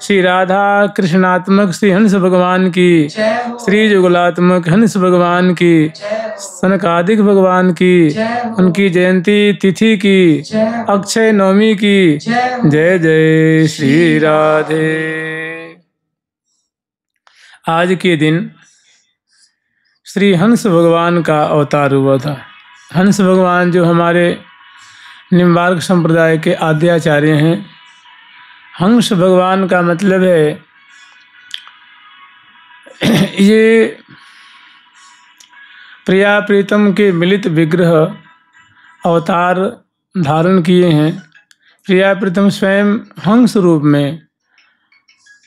श्री राधा कृष्णात्मक श्री हंस भगवान की, श्री जुगलात्मक हंस भगवान की, सनकादिक भगवान की, उनकी जयंती तिथि की, अक्षय नवमी की। जय जय श्री राधे। आज के दिन श्री हंस भगवान का अवतार हुआ था। हंस भगवान जो हमारे निम्बार्क संप्रदाय के आद्याचार्य हैं। हंस भगवान का मतलब है ये प्रिया प्रीतम के मिलित विग्रह अवतार धारण किए हैं। प्रिया प्रीतम स्वयं हंस रूप में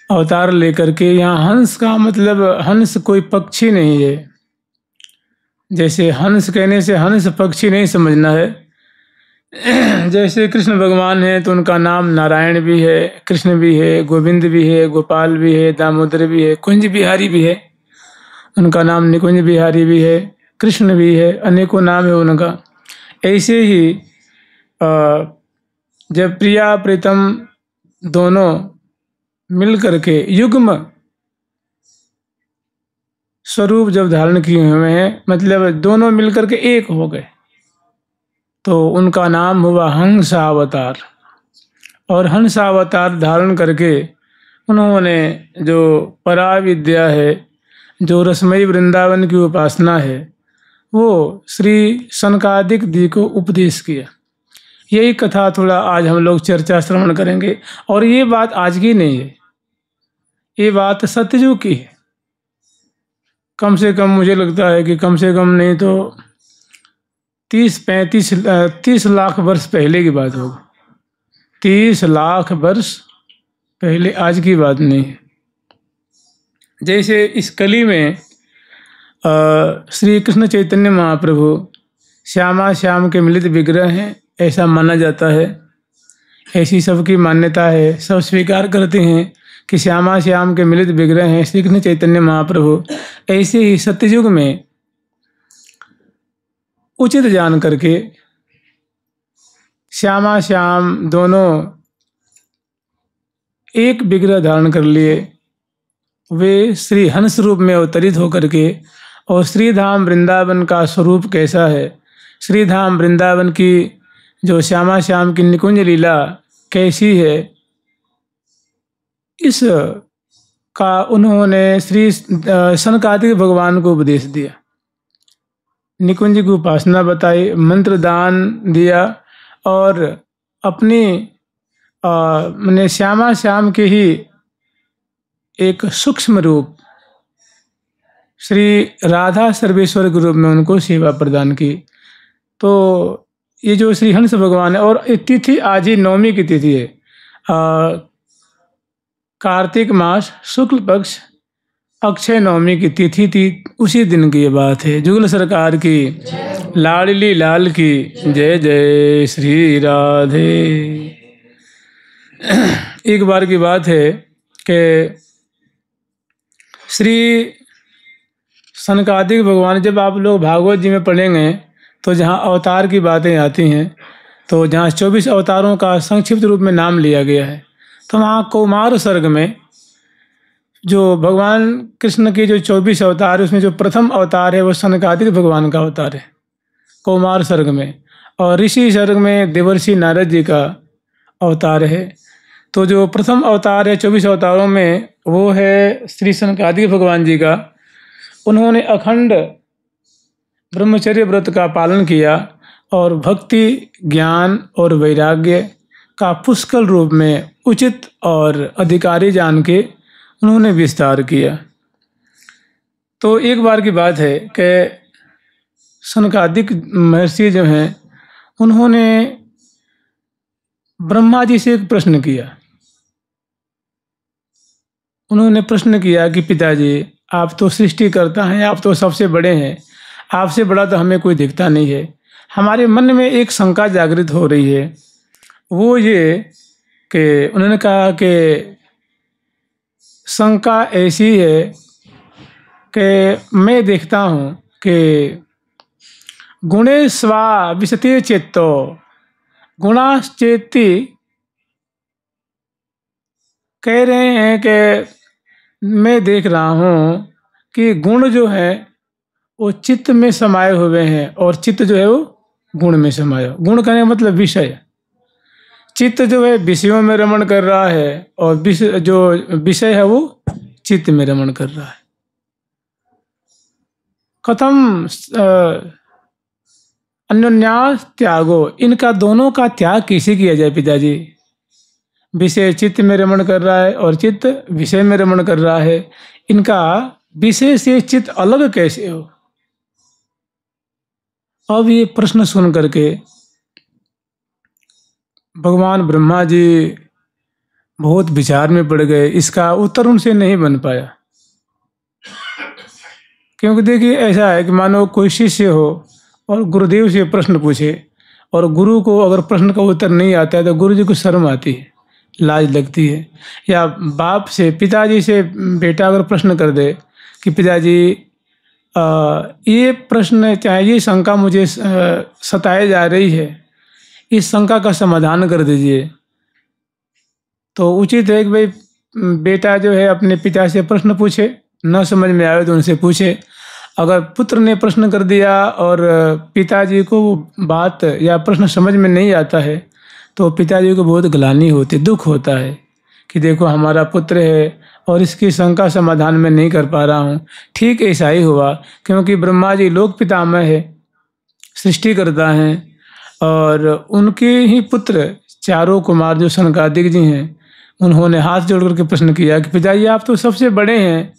अवतार लेकर के, यहाँ हंस का मतलब हंस कोई पक्षी नहीं है। जैसे हंस कहने से हंस पक्षी नहीं समझना है। जैसे कृष्ण भगवान हैं तो उनका नाम नारायण भी है, कृष्ण भी है, गोविंद भी है, गोपाल भी है, दामोदर भी है, कुंज बिहारी भी है। उनका नाम निकुंज बिहारी भी है, कृष्ण भी है, अनेकों नाम है उनका। ऐसे ही जब प्रिया प्रीतम दोनों मिल करके युग्म स्वरूप जब धारण किए हुए हैं, मतलब दोनों मिलकर के एक हो गए, तो उनका नाम हुआ हंसावतार। और हंसावतार धारण करके उन्होंने जो पराविद्या है, जो रसमयी वृंदावन की उपासना है, वो श्री सनकादिक जी को उपदेश किया। यही कथा थोड़ा आज हम लोग चर्चा श्रवण करेंगे। और ये बात आज की नहीं है, ये बात सतयुग की है। कम से कम मुझे लगता है कि कम से कम नहीं तो 30 लाख वर्ष पहले की बात होगी। 30 लाख वर्ष पहले, आज की बात नहीं है। जैसे इस कली में श्री कृष्ण चैतन्य महाप्रभु श्यामा श्याम के मिलित विग्रह हैं, ऐसा माना जाता है। ऐसी सबकी मान्यता है, सब स्वीकार करते हैं कि श्यामा श्याम के मिलित विग्रह हैं श्री कृष्ण चैतन्य महाप्रभु। ऐसे ही सत्ययुग में उचित जान करके श्यामा श्याम दोनों एक विग्रह धारण कर लिए। वे श्री हंस रूप में अवतरित होकर के, और श्रीधाम वृंदावन का स्वरूप कैसा है, श्रीधाम वृंदावन की जो श्यामा श्याम की निकुंज लीला कैसी है, इस का उन्होंने श्री सनकादिक भगवान को उपदेश दिया। निकुंज की उपासना बताई, मंत्र दान दिया, और अपनी मैंने श्यामा श्याम के ही एक सूक्ष्म रूप श्री राधा सर्वेश्वर के रूप में उनको सेवा प्रदान की। तो ये जो श्री हंस भगवान है, और तिथि आज ही नवमी की तिथि है। कार्तिक मास शुक्ल पक्ष अक्षय नवमी की तिथि थी। उसी दिन की ये बात है। जुगल सरकार की, लाडली लाल की जय जय श्री राधे। एक बार की बात है कि श्री सनकादिक भगवान, जब आप लोग भागवत जी में पढ़ेंगे तो जहाँ अवतार की बातें आती हैं, तो जहाँ 24 अवतारों का संक्षिप्त रूप में नाम लिया गया है, तो वहाँ कौमार सर्ग में जो भगवान कृष्ण के जो 24 अवतार है, उसमें जो प्रथम अवतार है वो सनकादिक भगवान का अवतार है कौमार सर्ग में। और ऋषि सर्ग में देवर्षि नारद जी का अवतार है। तो जो प्रथम अवतार है 24 अवतारों में, वो है श्री सनकादिक भगवान जी का। उन्होंने अखंड ब्रह्मचर्य व्रत का पालन किया और भक्ति, ज्ञान और वैराग्य का पुष्कल रूप में उचित और अधिकारी जान के उन्होंने विस्तार किया। तो एक बार की बात है कि सनकादिक महर्षि जो हैं, उन्होंने ब्रह्मा जी से एक प्रश्न किया। उन्होंने प्रश्न किया कि पिताजी, आप तो सृष्टिकर्ता हैं, आप तो सबसे बड़े हैं, आपसे बड़ा तो हमें कोई दिखता नहीं है। हमारे मन में एक शंका जागृत हो रही है। वो ये कि उन्होंने कहा कि शंका ऐसी है कि मैं देखता हूँ कि गुणे स्वा विशते चेत्तो गुणाश्चेति कह रहे हैं कि मैं देख रहा हूँ कि गुण जो है वो चित्त में समाये हुए हैं और चित्त जो है वो गुण में समाया। गुण कहने का मतलब विषय। चित्त जो है विषयों में रमण कर रहा है और जो विषय है वो चित्त में रमण कर रहा है। कथम अन्योन्यास त्यागो, इनका दोनों का त्याग कैसे किया जाए पिताजी? विषय चित्त में रमण कर रहा है और चित्त विषय में रमण कर रहा है, इनका विषय से चित्त अलग कैसे हो? अब ये प्रश्न सुन करके भगवान ब्रह्मा जी बहुत विचार में पड़ गए। इसका उत्तर उनसे नहीं बन पाया, क्योंकि देखिए ऐसा है कि मानो कोई शिष्य हो और गुरुदेव से प्रश्न पूछे और गुरु को अगर प्रश्न का उत्तर नहीं आता है तो गुरु जी को शर्म आती है, लाज लगती है। या बाप से, पिताजी से बेटा अगर प्रश्न कर दे कि पिताजी ये प्रश्न, चाहे ये शंका मुझे सताए जा रही है, इस शंका का समाधान कर दीजिए, तो उचित है कि भाई बेटा जो है अपने पिता से प्रश्न पूछे, न समझ में आए तो उनसे पूछे। अगर पुत्र ने प्रश्न कर दिया और पिताजी को बात या प्रश्न समझ में नहीं आता है तो पिताजी को बहुत ग्लानि होती, दुख होता है कि देखो हमारा पुत्र है और इसकी शंका समाधान में नहीं कर पा रहा हूँ। ठीक ऐसा ही हुआ, क्योंकि ब्रह्मा जी लोक पितामह है, सृष्टि करता हैं, और उनके ही पुत्र चारों कुमार जो सनकादिक जी हैं, उन्होंने हाथ जोड़ करके प्रश्न किया कि पिताजी आप तो सबसे बड़े हैं,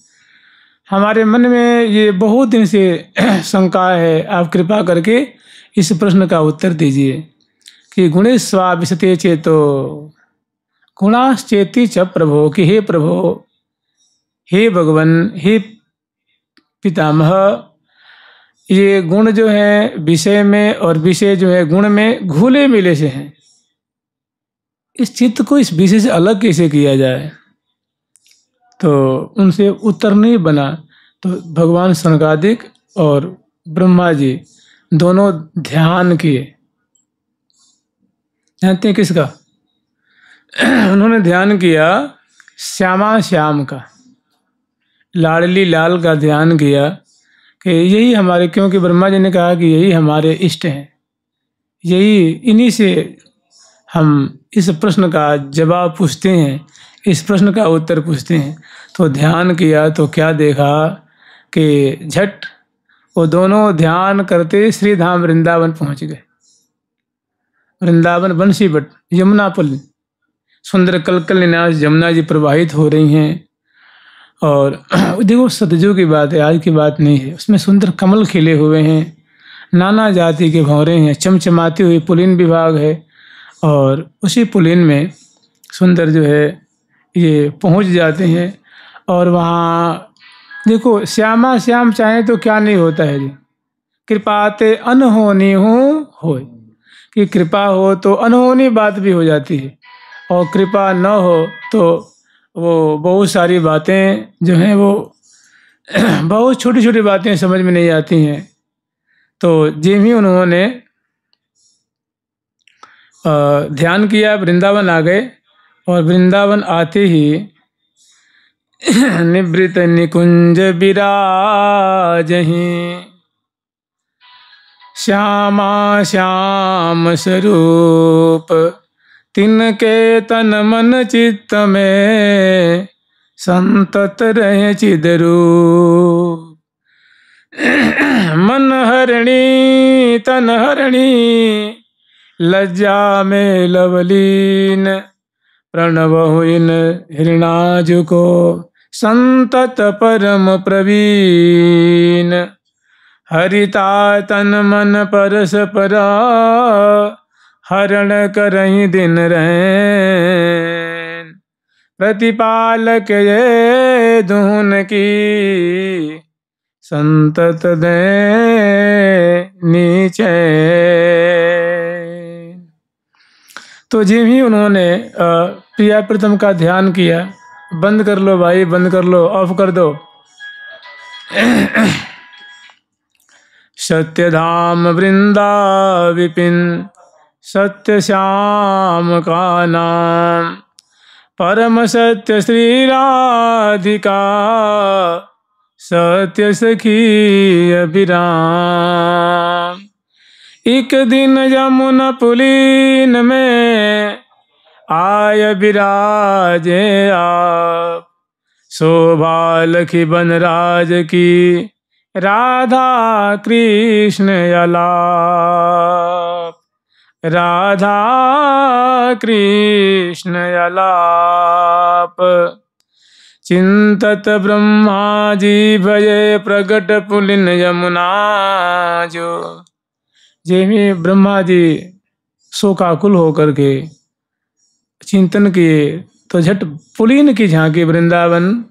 हमारे मन में ये बहुत दिन से शंका है, आप कृपा करके इस प्रश्न का उत्तर दीजिए कि गुणेस्वा विशते चेतो गुणाश्चेति च प्रभो, कि हे प्रभो, हे भगवान, हे पितामह, ये गुण जो है विषय में और विषय जो है गुण में घुले मिले से हैं, इस चित्त को इस विषय से अलग कैसे किया जाए? तो उनसे उत्तर नहीं बना। तो भगवान सनकादिक और ब्रह्मा जी दोनों ध्यान किए। जानते हैं किसका? उन्होंने ध्यान किया श्यामा श्याम का, लाडली लाल का ध्यान किया कि यही हमारे, क्योंकि ब्रह्मा जी ने कहा कि यही हमारे इष्ट हैं, यही इन्हीं से हम इस प्रश्न का जवाब पूछते हैं, इस प्रश्न का उत्तर पूछते हैं। तो ध्यान किया तो क्या देखा कि झट वो दोनों ध्यान करते श्री धाम वृंदावन पहुंच गए। वृंदावन बंसी बट यमुना पुल, सुंदर कलकल निनाश जमुना जी प्रवाहित हो रही हैं। और देखो सतयुग की बात है, आज की बात नहीं है। उसमें सुंदर कमल खिले हुए हैं, नाना जाति के भंवरे हैं, चमचमाती हुई पुलिन विभाग है, और उसी पुलिन में सुंदर जो है ये पहुंच जाते हैं। और वहाँ देखो श्यामा श्याम चाहे तो क्या नहीं होता है जी, कृपाते अनहोनी हो, कि कृपा हो तो अनहोनी बात भी हो जाती है, और कृपा न हो तो वो बहुत सारी बातें जो हैं वो बहुत छोटी छोटी बातें समझ में नहीं आती हैं। तो जिम ही उन्होंने ध्यान किया, वृंदावन आ गए, और वृंदावन आते ही निवृत निकुंज विराजहि, श्यामा श्याम स्वरूप, तिनके तन मन चित्त में संतत रहे चिदरूप। मन हरणी तन हरणी, लज्जा में लवलीन, प्रणवहु इन हृणाजु को संतत परम प्रवीण। हरिता तन मन परस परा, हरण करहि दिन रैन। प्रतिपालक ये धुन की, संतत दे नीचे। तो जिम ही उन्होंने प्रिया प्रीतम का ध्यान किया। बंद कर लो भाई, बंद कर लो, ऑफ कर दो। सत्यधाम वृंदा विपिन, सत्य श्याम का नाम, परम सत्य श्री राधिका सत्य सखी अभिराम। एक दिन यमुना पुलीन में आय विराजे आप, शोभा लखी बनराज की राधा कृष्ण अलाप, राधा कृष्ण अलाप। चिंतत ब्रह्मा जी भये प्रगट पुलिन यमुना जो। जेमी ब्रह्मा जी शोकाकुल होकर के चिंतन किए तो झट पुलीन की झांकी, वृंदावन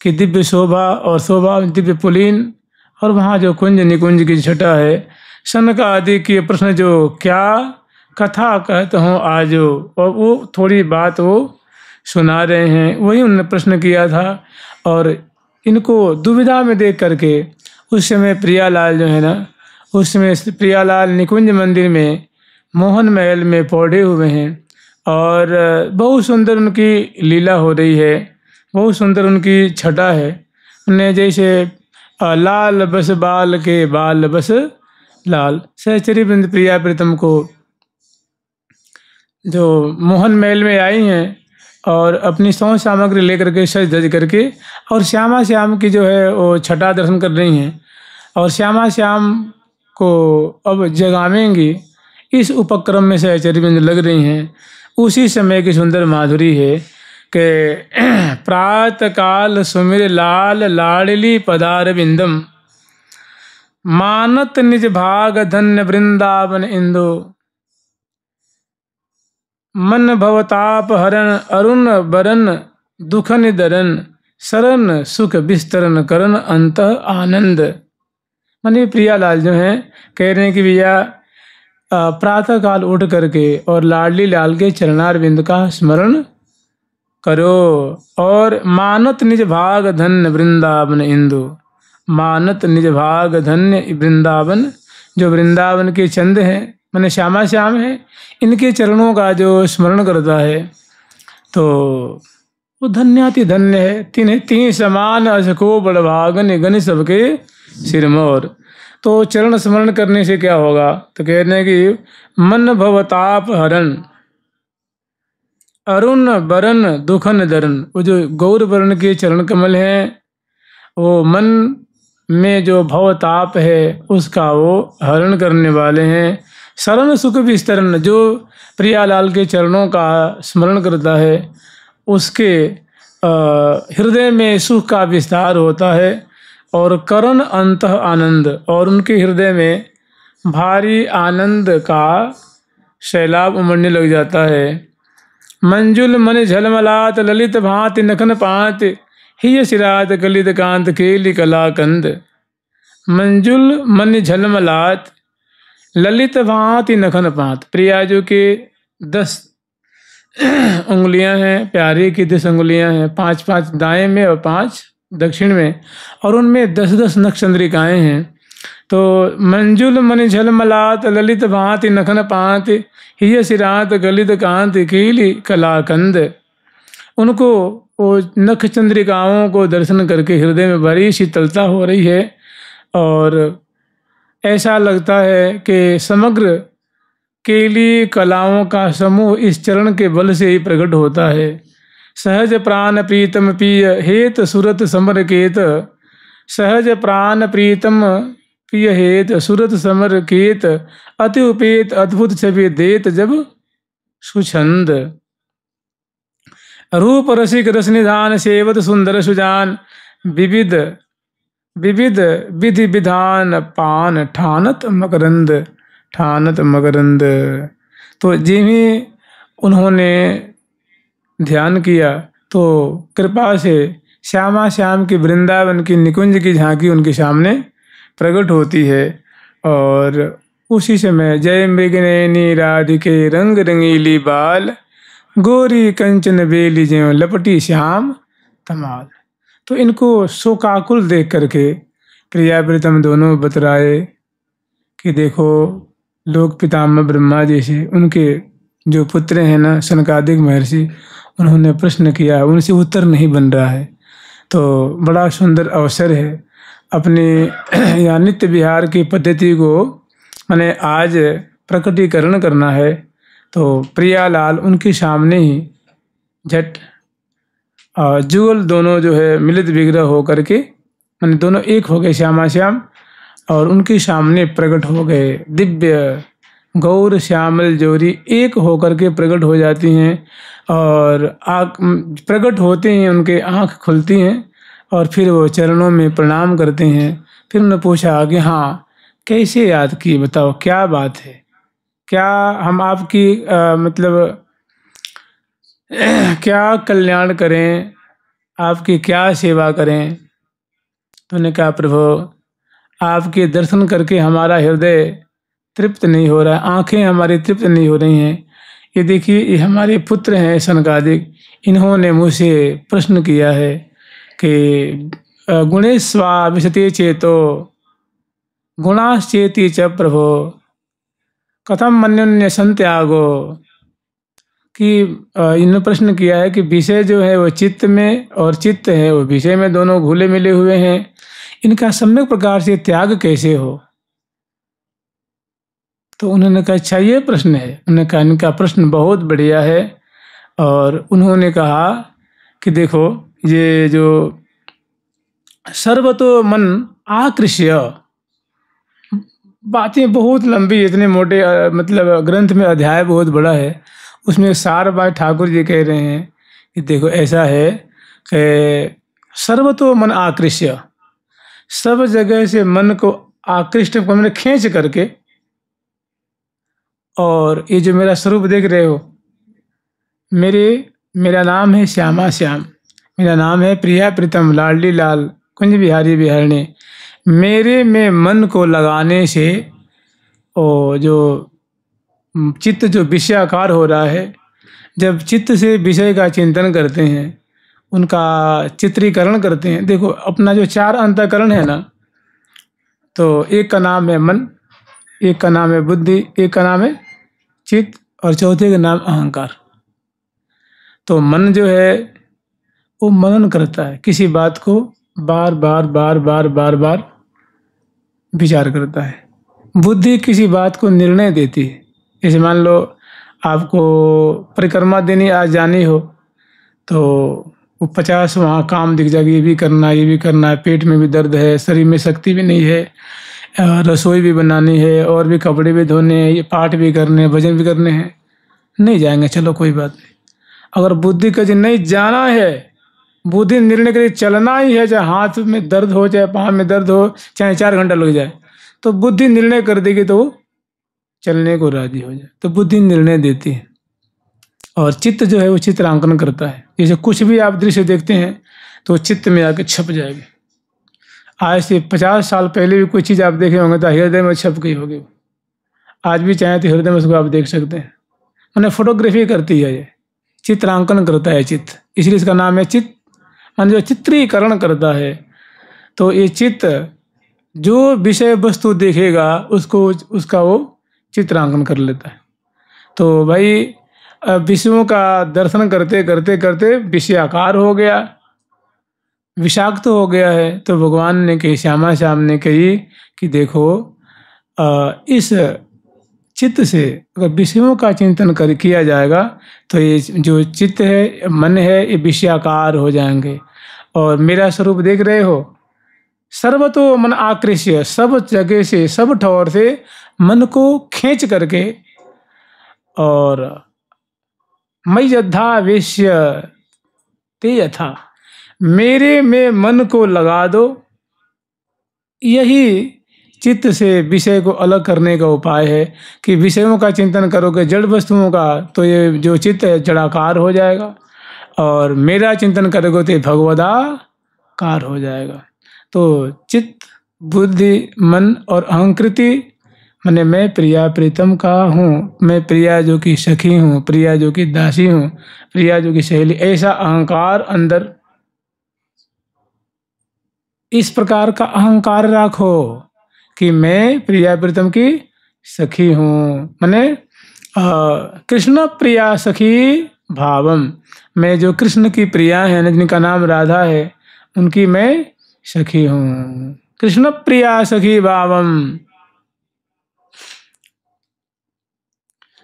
की दिव्य शोभा और शोभा दिव्य पुलीन, और वहाँ जो कुंज निकुंज की छटा है, सनक आदि के प्रश्न जो क्या कथा कहते हो आजो, और वो थोड़ी बात वो सुना रहे हैं, वही उन्होंने प्रश्न किया था। और इनको दुविधा में देख करके उस समय प्रियालाल जो है ना, उस समय प्रियालाल निकुंज मंदिर में मोहन महल में पौधे हुए हैं और बहुत सुंदर उनकी लीला हो रही है, बहुत सुंदर उनकी छटा है। उन्हें जैसे लाल बस बाल के बाल बस लाल, सहचरी वृंद प्रिया प्रीतम को जो मोहन महल में आई हैं और अपनी सौ सामग्री लेकर के सज धज करके, और श्यामा श्याम की जो है वो छटा दर्शन कर रही हैं, और श्यामा श्याम को अब जगावेंगी, इस उपक्रम में सहचरी वृंद लग रही हैं। उसी समय की सुंदर माधुरी है कि प्रात काल सुमिर लाल लाडली पदार बिंदम, मानत निज भाग धन्य वृंदावन इंदु, मन भवताप हरण अरुण बरन दुख निदरन, शरण सुख विस्तरन करन अंत आनंद। माने प्रियालाल जो हैं कह रहे हैं कि भैया प्रातः काल उठ करके और लाडली लाल के चरणारविंद का स्मरण करो, और मानत निज भाग धन्य वृंदावन इंदु, मानत निज भाग धन्य वृंदावन, जो वृंदावन के चंद हैं माने श्यामा श्याम है, इनके चरणों का जो स्मरण करता है तो वो धन्याति धन्य है। तीन तीन समान असको बड़भागन गण सबके सिरमौर। तो चरण स्मरण करने से क्या होगा, तो कहते हैं कि मन भवताप हरण अरुण बरन दुखन दरन, वो जो गौर वर्ण के चरण कमल हैं, वो मन में जो भवताप है उसका वो हरण करने वाले हैं। शरण सुख विस्तरण, जो प्रियालाल के चरणों का स्मरण करता है उसके हृदय में सुख का विस्तार होता है, और करण अंत आनंद, और उनके हृदय में भारी आनंद का सैलाब उमड़ने लग जाता है। मंजुल मन झलमलात ललित भांति नखन पात, हिय सिरात कलित कांत केली कलाकंद। मंजुल मन झलमलात ललित भांति नखन पात, प्रियाजू के 10 उंगलियां हैं, प्यारे की 10 उंगलियां हैं, 5-5 दाएं में और 5 दक्षिण में, और उनमें 10-10 नखचंद्रिकाएं हैं। तो मंजुल मन झलमलात ललित भांति नखन पात, हिय सिरात गलित कांत कीली कलाकंद। उनको वो नख चंद्रिकाओं को दर्शन करके हृदय में बड़ी शीतलता हो रही है, और ऐसा लगता है कि समग्र केली कलाओं का समूह इस चरण के बल से ही प्रकट होता है। सहज प्राण प्रीतम पिय हेत सुरत समर केत, सहज प्राण प्रीतम पिय हेत सुरत समर केत, अति उपेत अद्भुत छवि देत जब सुछंद। रूप रसिक रस निधान सेवत सुंदर सुजान, विविध विविध विधि विधान पान ठानत मकरंद, ठानत मकरंद। तो जिन्हें उन्होंने ध्यान किया तो कृपा से श्यामा श्याम की वृंदावन की निकुंज की झांकी उनके सामने प्रकट होती है। और उसी समय जय मृगनयनी राधिके रंग रंगीली बाल, गोरी कंचन बेली ज्यों लपटी श्याम तमाल। तो इनको शोकाकुल देख करके प्रिया प्रीतम दोनों बतराए कि देखो लोक पितामह ब्रह्मा जैसे उनके जो पुत्र हैं ना सनकादिक महर्षि, उन्होंने प्रश्न किया, उनसे उत्तर नहीं बन रहा है। तो बड़ा सुंदर अवसर है अपने या नित्य विहार की पद्धति को मैंने आज प्रकटीकरण करना है। तो प्रियालाल उनके सामने ही झट जुगल दोनों जो है मिलित विग्रह हो करके मैंने दोनों एक हो गए श्यामा श्याम, और उनके सामने प्रकट हो गए। दिव्य गौर श्यामल जोरी एक होकर के प्रकट हो जाती हैं, और प्रकट होते हैं उनके आँख खुलती हैं, और फिर वो चरणों में प्रणाम करते हैं। फिर उन्होंने पूछा कि हाँ कैसे याद किए, बताओ क्या बात है, क्या हम आपकी मतलब क्या कल्याण करें, आपकी क्या सेवा करें। तो उन्होंने कहा प्रभु आपके दर्शन करके हमारा हृदय तृप्त नहीं हो रहा है, आंखें हमारी तृप्त नहीं हो रही हैं। ये देखिए ये हमारे पुत्र हैं सनकादिक, इन्होंने मुझसे प्रश्न किया है कि गुणेस्वा विशते चेतो गुणाश्चेति च प्रभो कथम मन्युन्य संत्यागो, कि इन्होंने प्रश्न किया है कि विषय जो है वो चित्त में और चित्त है वो विषय में दोनों घुले मिले हुए हैं, इनका सम्यक प्रकार से त्याग कैसे हो। तो उन्होंने कहा अच्छा ये प्रश्न है। उन्होंने कहा इनका प्रश्न बहुत बढ़िया है, और उन्होंने कहा कि देखो ये जो सर्वतो मन आकृष्य, बातें बहुत लंबी, इतने मोटे मतलब ग्रंथ में अध्याय बहुत बड़ा है, उसमें सार बात ठाकुर जी कह रहे हैं कि देखो ऐसा है कि सर्वतो मन आकृष्य, सब जगह से मन को आकृष्ट मैंने खींच करके, और ये जो मेरा स्वरूप देख रहे हो, मेरा नाम है श्यामा श्याम, मेरा नाम है प्रिया प्रीतम लाडली लाल कुंज बिहारी बिहारणी। मेरे में मन को लगाने से ओ जो चित्त जो विषयाकार हो रहा है, जब चित्त से विषय का चिंतन करते हैं, उनका चित्रीकरण करते हैं। देखो अपना जो चार अंतःकरण है ना, तो एक का नाम है मन, एक का नाम है बुद्धि, एक का नाम है चित्त, और चौथे का नाम अहंकार। तो मन जो है वो मनन करता है, किसी बात को बार बार बार बार बार बार विचार करता है। बुद्धि किसी बात को निर्णय देती है। जैसे मान लो आपको परिक्रमा देनी आज जानी हो, तो वो 50 वहाँ काम दिख जाएगी, ये भी करना है, ये भी करना है, पेट में भी दर्द है, शरीर में शक्ति भी नहीं है, रसोई भी बनानी है, और भी कपड़े भी धोने हैं, ये पाठ भी करने हैं, भजन भी करने हैं, नहीं जाएंगे, चलो कोई बात नहीं। अगर बुद्धि का जो नहीं जाना है, बुद्धि निर्णय के लिए चलना ही है, चाहे हाथ में दर्द हो, चाहे पाँव में दर्द हो, चाहे 4 घंटा लग जाए, तो बुद्धि निर्णय कर देगी तो चलने को राजी हो जाए। तो बुद्धि निर्णय देती है, और चित्त जो है वो चित्रांकन करता है। जैसे कुछ भी आप दृश्य देखते हैं तो चित्त में आके छप जाएगी। आज से 50 साल पहले भी कोई चीज़ आप देखे होंगे तो हृदय में छप गई होगी। आज भी चाहे तो हृदय में उसको आप देख सकते हैं। मैंने फोटोग्राफी करती है, ये चित्रांकन करता है चित्त, इसलिए इसका नाम है चित्त, मान जो चित्रीकरण करता है। तो ये चित्त जो विषय वस्तु देखेगा उसको उसका वो चित्रांकन कर लेता है। तो भाई विषयों का दर्शन करते करते करते विषय आकार हो गया, विषाक्त हो गया है। तो भगवान ने कही, श्यामा श्याम ने कही कि देखो इस चित्त से अगर विषयों का चिंतन किया जाएगा तो ये जो चित्त है, मन है, ये विषयाकार हो जाएंगे। और मेरा स्वरूप देख रहे हो, सर्वतो मन आकृष्य, सब जगह से सब ठौर से मन को खींच करके, और मयि यथा वेश्य ते यथा, मेरे में मन को लगा दो। यही चित्त से विषय को अलग करने का उपाय है कि विषयों का चिंतन करोगे जड़ वस्तुओं का, तो ये जो चित्त है जड़ाकार हो जाएगा, और मेरा चिंतन करोगे तो भगवदाकार हो जाएगा। तो चित्त, बुद्धि, मन और अहंकृति, मैंने मैं प्रिया प्रीतम का हूँ, मैं प्रिया जो कि सखी हूँ, प्रिया जो कि दासी हूँ, प्रिया जो कि सहेली, ऐसा अहंकार अंदर, इस प्रकार का अहंकार रखो कि मैं प्रिया प्रीतम की सखी हूँ। मैंने कृष्ण प्रिया सखी भावम, मैं जो कृष्ण की प्रिया है, जिनका नाम राधा है, उनकी मैं सखी हूँ। कृष्ण प्रिया सखी भावम।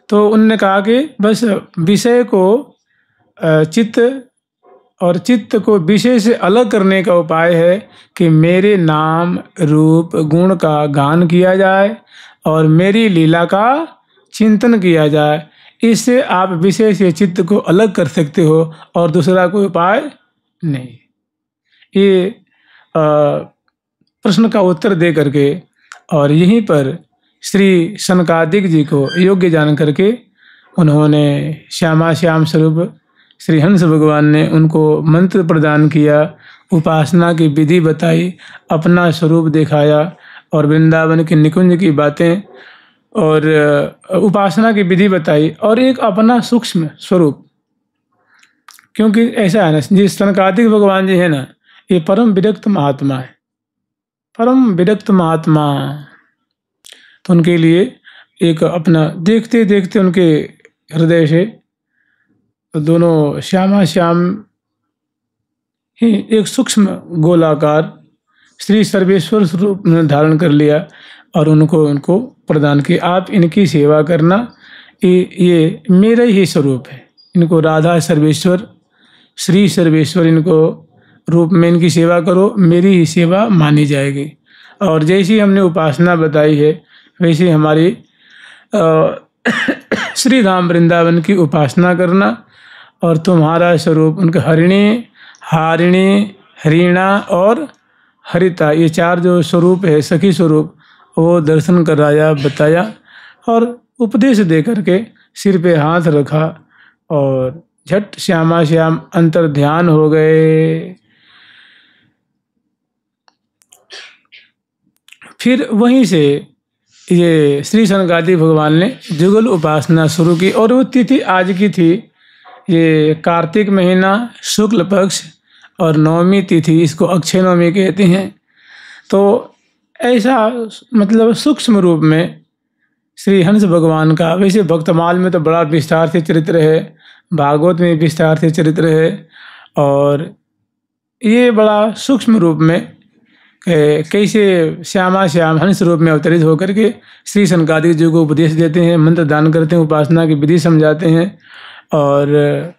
तो उनने कहा कि बस विषय को चित्त और चित्त को विषय से अलग करने का उपाय है कि मेरे नाम रूप गुण का गान किया जाए और मेरी लीला का चिंतन किया जाए। इससे आप विषय से चित्त को अलग कर सकते हो और दूसरा कोई उपाय नहीं। ये प्रश्न का उत्तर दे करके और यहीं पर श्री सनकादिक जी को योग्य जान करके उन्होंने श्यामा श्याम स्वरूप श्री हंस भगवान ने उनको मंत्र प्रदान किया, उपासना की विधि बताई, अपना स्वरूप दिखाया और वृंदावन के निकुंज की बातें और उपासना की विधि बताई और एक अपना सूक्ष्म स्वरूप। क्योंकि ऐसा है ना, जिस सनकादिक भगवान जी है ना, ये परम विरक्त महात्मा है, परम विरक्त महात्मा। तो उनके लिए एक अपना देखते देखते उनके हृदय से तो दोनों श्यामा श्याम ही एक सूक्ष्म गोलाकार श्री सर्वेश्वर स्वरूप धारण कर लिया और उनको प्रदान किया, आप इनकी सेवा करना, ये मेरा ही स्वरूप है। इनको राधा सर्वेश्वर श्री सर्वेश्वर इनको रूप में इनकी सेवा करो, मेरी ही सेवा मानी जाएगी। और जैसी हमने उपासना बताई है वैसे हमारी श्री धाम वृंदावन की उपासना करना और तुम्हारा स्वरूप उनके हरिणी, हारिणी, हरिणा और हरिता, ये चार जो स्वरूप है सखी स्वरूप, वो दर्शन कराया, बताया और उपदेश दे करके सिर पे हाथ रखा और झट श्यामा श्याम अंतर ध्यान हो गए। फिर वहीं से ये श्री सनकादिक भगवान ने जुगल उपासना शुरू की और वो तिथि आज की थी, ये कार्तिक महीना शुक्ल पक्ष और नवमी तिथि, इसको अक्षय नवमी कहते हैं। तो ऐसा मतलब सूक्ष्म रूप में श्री हंस भगवान का, वैसे भक्तमाल में तो बड़ा विस्तार से चरित्र है, भागवत में विस्तार से चरित्र है और ये बड़ा सूक्ष्म रूप में कैसे श्यामा श्याम हंस रूप में अवतरित होकर के श्री सनकादिक जी को उपदेश देते हैं, मंत्र दान करते हैं, उपासना की विधि समझाते हैं और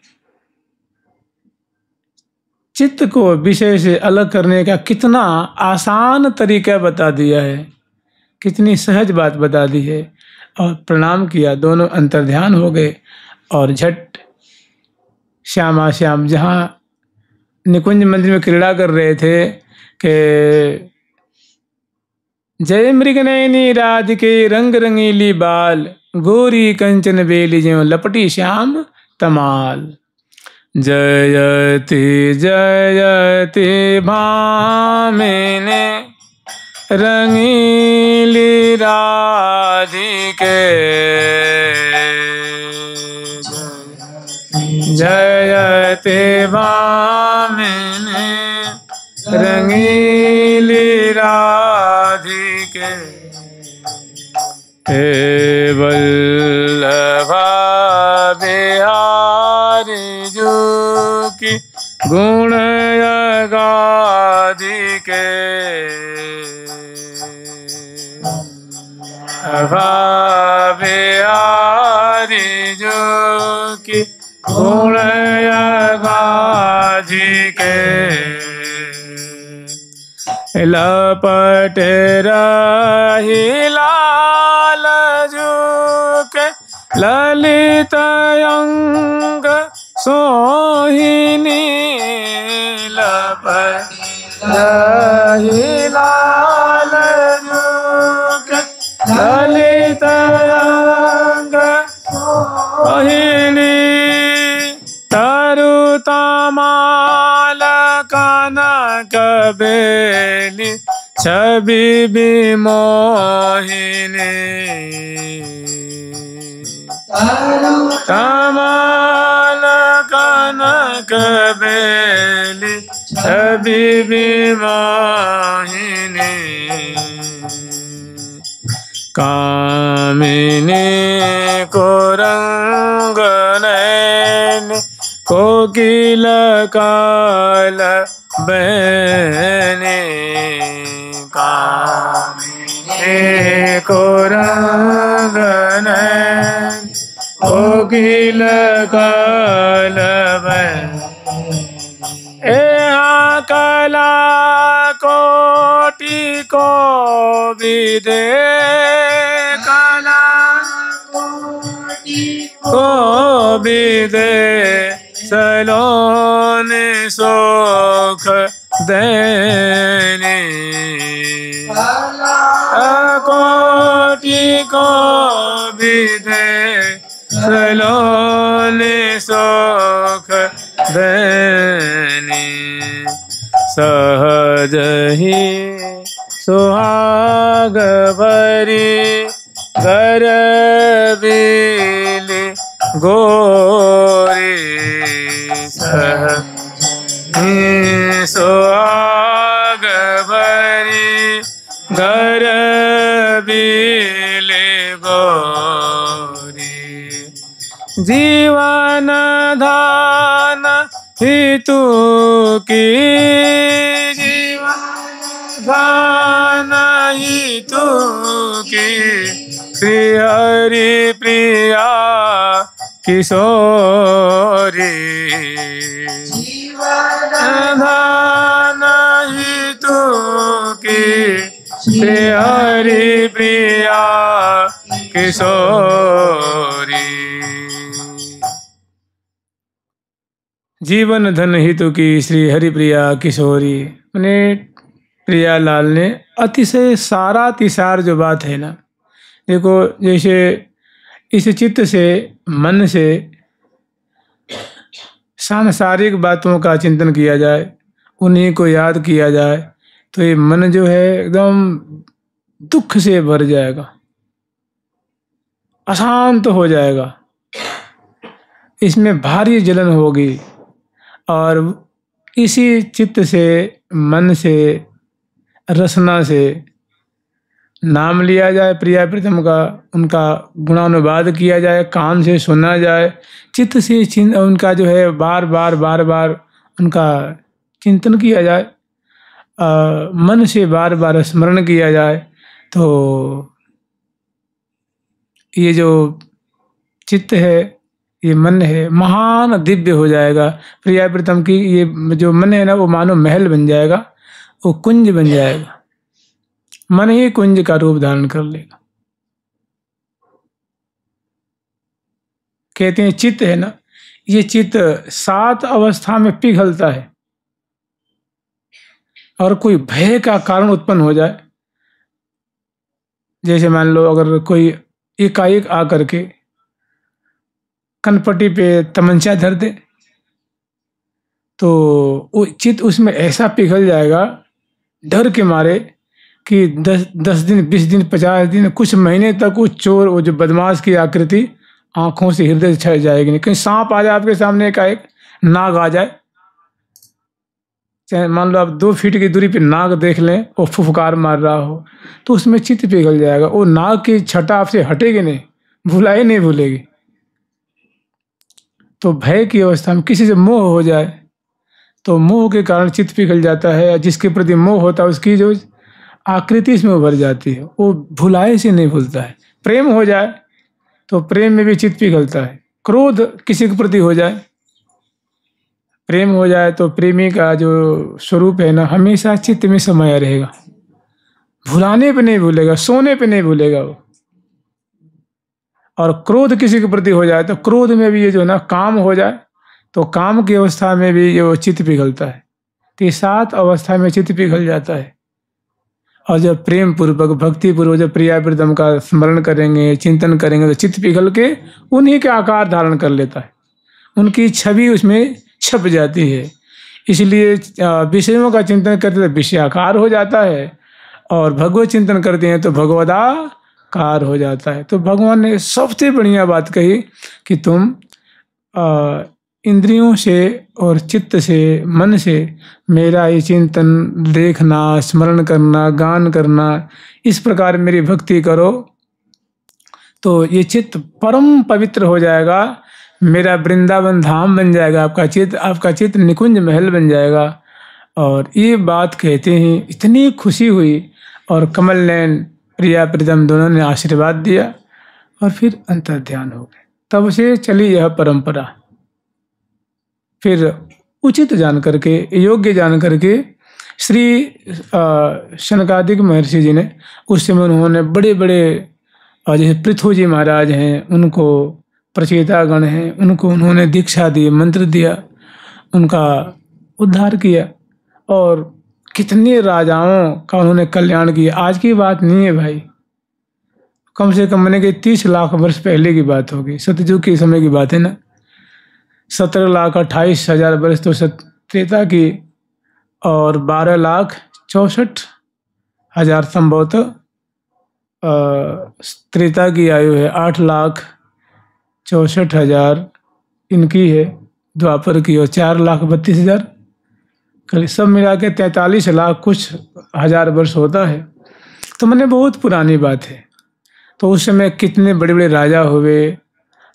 चित्त को विषय से अलग करने का कितना आसान तरीका बता दिया है, कितनी सहज बात बता दी है। और प्रणाम किया, दोनों अंतर्ध्यान हो गए और झट श्यामा श्याम जहाँ निकुंज मंदिर में क्रीड़ा कर रहे थे कि जय मृग नयनी राधिके रंग रंगीली बाल, गोरी कंचन बेली ज्यों लपटी श्याम तमाल। जयति जयति भामिनी रंगीली राधिके, जयति भामिनी रंगीली राधिके, हे वल्लभा बिहारी जो की गुण गाधिके, बिहारी जो की गुण गाधिके, लपट रही लाल जुक ललित अंग सोहिनी, लपट रही लाल जुक ललित अंग सोहिनी, तरु तमाल कनक बेली छवि विमोहिनी, तमाल कनक बेली छवि विमोहिनी, कामिनी को रंग नैन को कोकिल काल बने कामिनी को रंगन कोकिल काल बने कला कोटि को विदे कला को विदे सलोन सुख देने कोटि को विदे सलोन सुख देने सहज ही सुहाग भरी घर बिली गोरी सहज ही सुहाग भरी घर बिली गोरी जीवन धान हितु की जीवन धान हितु की श्री हरि प्रिया किशोरी जीवन धान हितु की श्री हरि प्रिया किशोरी जीवन धन हितु की श्री हरिप्रिया किशोरी। मैंने प्रियालाल ने अतिशय सारा तिसार जो बात है ना, देखो जैसे इस चित्त से मन से सांसारिक बातों का चिंतन किया जाए, उन्हीं को याद किया जाए, तो ये मन जो है एकदम दुख से भर जाएगा, अशांत हो जाएगा, इसमें भारी जलन होगी। और इसी चित्त से मन से रसना से नाम लिया जाए प्रिया प्रीतम का, उनका गुणानुवाद किया जाए, कान से सुना जाए, चित्त से उनका जो है बार बार उनका चिंतन किया जाए, मन से बार बार स्मरण किया जाए, तो ये जो चित्त है, ये मन है, महान दिव्य हो जाएगा। प्रिया प्रीतम की ये जो मन है ना, वो मानो महल बन जाएगा, वो कुंज बन जाएगा, मन ही कुंज का रूप धारण कर लेगा। कहते हैं चित्त है ना, ये चित्त 7 अवस्था में पिघलता है। और कोई भय का कारण उत्पन्न हो जाए, जैसे मान लो अगर कोई एकाएक आकर के कनपट्टी पे तमंचा धर दे, तो वो चित्त उसमें ऐसा पिघल जाएगा डर के मारे कि 10 दिन 20 दिन 50 दिन कुछ महीने तक वो चोर, वो जो बदमाश की आकृति आंखों से हृदय से छट जाएगी नहीं। कहीं सांप आ जाए आपके सामने, एकाएक नाग आ जाए, चाहे मान लो आप 2 फीट की दूरी पे नाग देख लें, वो फुफकार मार रहा हो, तो उसमें चित्त पिघल जाएगा। वो नाग की छटा आपसे हटेगी नहीं, भुलाई नहीं भूलेगी। तो भय की अवस्था में किसी से मोह हो जाए, तो मोह के कारण चित्त पिघल जाता है। जिसके प्रति मोह होता है उसकी जो आकृति इसमें उभर जाती है, वो भुलाए से नहीं भूलता है। प्रेम हो जाए तो प्रेम में भी चित्त पिघलता है। क्रोध किसी के प्रति हो जाए, प्रेम हो जाए, तो प्रेमी का जो स्वरूप है ना, हमेशा चित्त में समाया रहेगा, भुलाने पे नहीं भूलेगा, सोने पे नहीं भूलेगा वो। और क्रोध किसी के प्रति हो जाए, तो क्रोध में भी ये जो ना काम हो जाए, तो काम की अवस्था में भी ये चित्त पिघलता है। तो ये 7 अवस्था में चित्त पिघल जाता है। और जब प्रेम पूर्वक भक्ति पूर्वक जब प्रिया प्रीतम का स्मरण करेंगे, चिंतन करेंगे, तो चित्त पिघल के उन्हीं के आकार धारण कर लेता है, उनकी छवि उसमें छप जाती है। इसलिए विषयों का चिंतन करते तो विषयाकार हो जाता है, और भगवत चिंतन करते हैं तो भगवदाकार हो जाता है। तो भगवान ने सबसे बढ़िया बात कही कि तुम इंद्रियों से और चित्त से, मन से मेरा ये चिंतन, देखना, स्मरण करना, गान करना, इस प्रकार मेरी भक्ति करो, तो ये चित्त परम पवित्र हो जाएगा। मेरा वृंदावन धाम बन जाएगा, आपका चित्त निकुंज महल बन जाएगा। और ये बात कहते ही इतनी खुशी हुई और कमल नयन प्रिया प्रीतम दोनों ने आशीर्वाद दिया और फिर अंतर्ध्यान हो गए। तब से चली यह परंपरा। फिर उचित जान करके, योग्य जान करके श्री शनकादिक महर्षि जी ने उस समय उन्होंने बड़े बड़े जैसे पृथु जी महाराज हैं, उनको प्रचेतागण हैं, उनको उन्होंने दीक्षा दी, मंत्र दिया, उनका उद्धार किया और कितने राजाओं का उन्होंने कल्याण किया। आज की बात नहीं है भाई, कम से कम मैंने कि 30 लाख वर्ष पहले की बात होगी, सतयुग के समय की बात है ना। 17,28,000 वर्ष तो त्रेता की और 12,64,000 संभवतः त्रेता की आयु है। 8,64,000 इनकी है द्वापर की और 4,32,000 कल सब मिला के 43 लाख कुछ हजार वर्ष होता है। तो मैंने बहुत पुरानी बात है। तो उस समय कितने बड़े बड़े राजा हुए,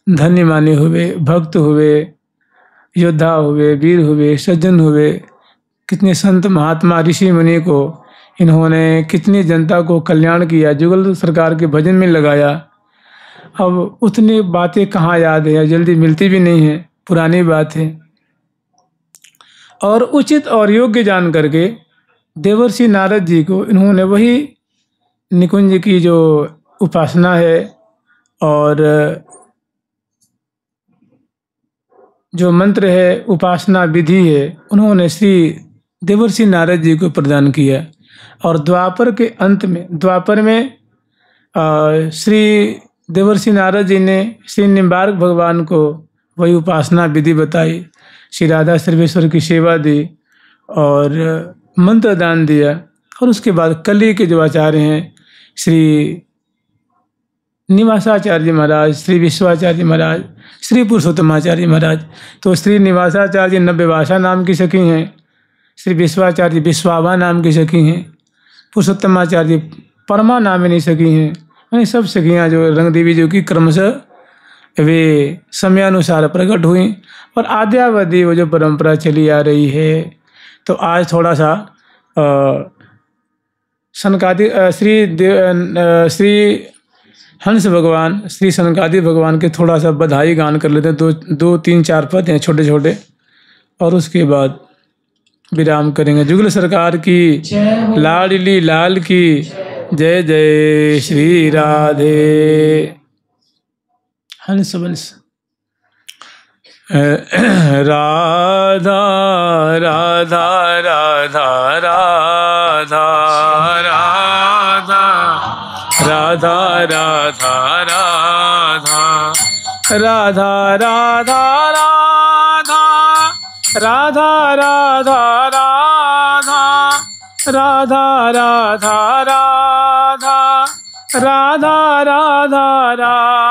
धन्यमानी हुए, भक्त हुए, योद्धा हुए, वीर हुए, सज्जन हुए, कितने संत महात्मा ऋषि मुनि को इन्होंने कितनी जनता को कल्याण किया, जुगल सरकार के भजन में लगाया। अब उतनी बातें कहाँ याद है, जल्दी मिलती भी नहीं है, पुरानी बात है। और उचित और योग्य जान करके देवर्षि नारद जी को इन्होंने वही निकुंज की जो उपासना है और जो मंत्र है, उपासना विधि है, उन्होंने श्री देवर्षि नारद जी को प्रदान किया। और द्वापर के अंत में, द्वापर में श्री देवर्षि नारद जी ने श्री निम्बार्क भगवान को वही उपासना विधि बताई, श्री राधा सर्वेश्वर की सेवा दी और मंत्र दान दिया। और उसके बाद कली के जो आचार्य हैं, श्री निवासाचार्य महाराज, श्री विश्वाचार्य महाराज, श्री पुरुषोत्तमाचार्य महाराज, तो श्री निवासाचार्य नव्यभाषा नाम की सखी हैं, श्री विश्वाचार्य विश्वाभा नाम की सखी हैं, पुरुषोत्तमाचार्य परमा नामिनी सखी हैं। यानी सब सखियाँ जो रंग देवी जो की क्रमशः वे समयानुसार प्रकट हुई और आद्यावधि वो जो परंपरा चली आ रही है। तो आज थोड़ा सा सनकादि श्री हंस भगवान, श्री सनकादि भगवान के थोड़ा सा बधाई गान कर लेते हैं। दो तीन चार पद हैं छोटे छोटे, और उसके बाद विराम करेंगे। जुगल सरकार की, लाडली लाल की जय जय श्री राधे। हंस वंश राधा राधा राधा राधा राधा राधा राधा राधा राधा राधा राधा राधा राधा राधा राधा राधा राधा राधा राधा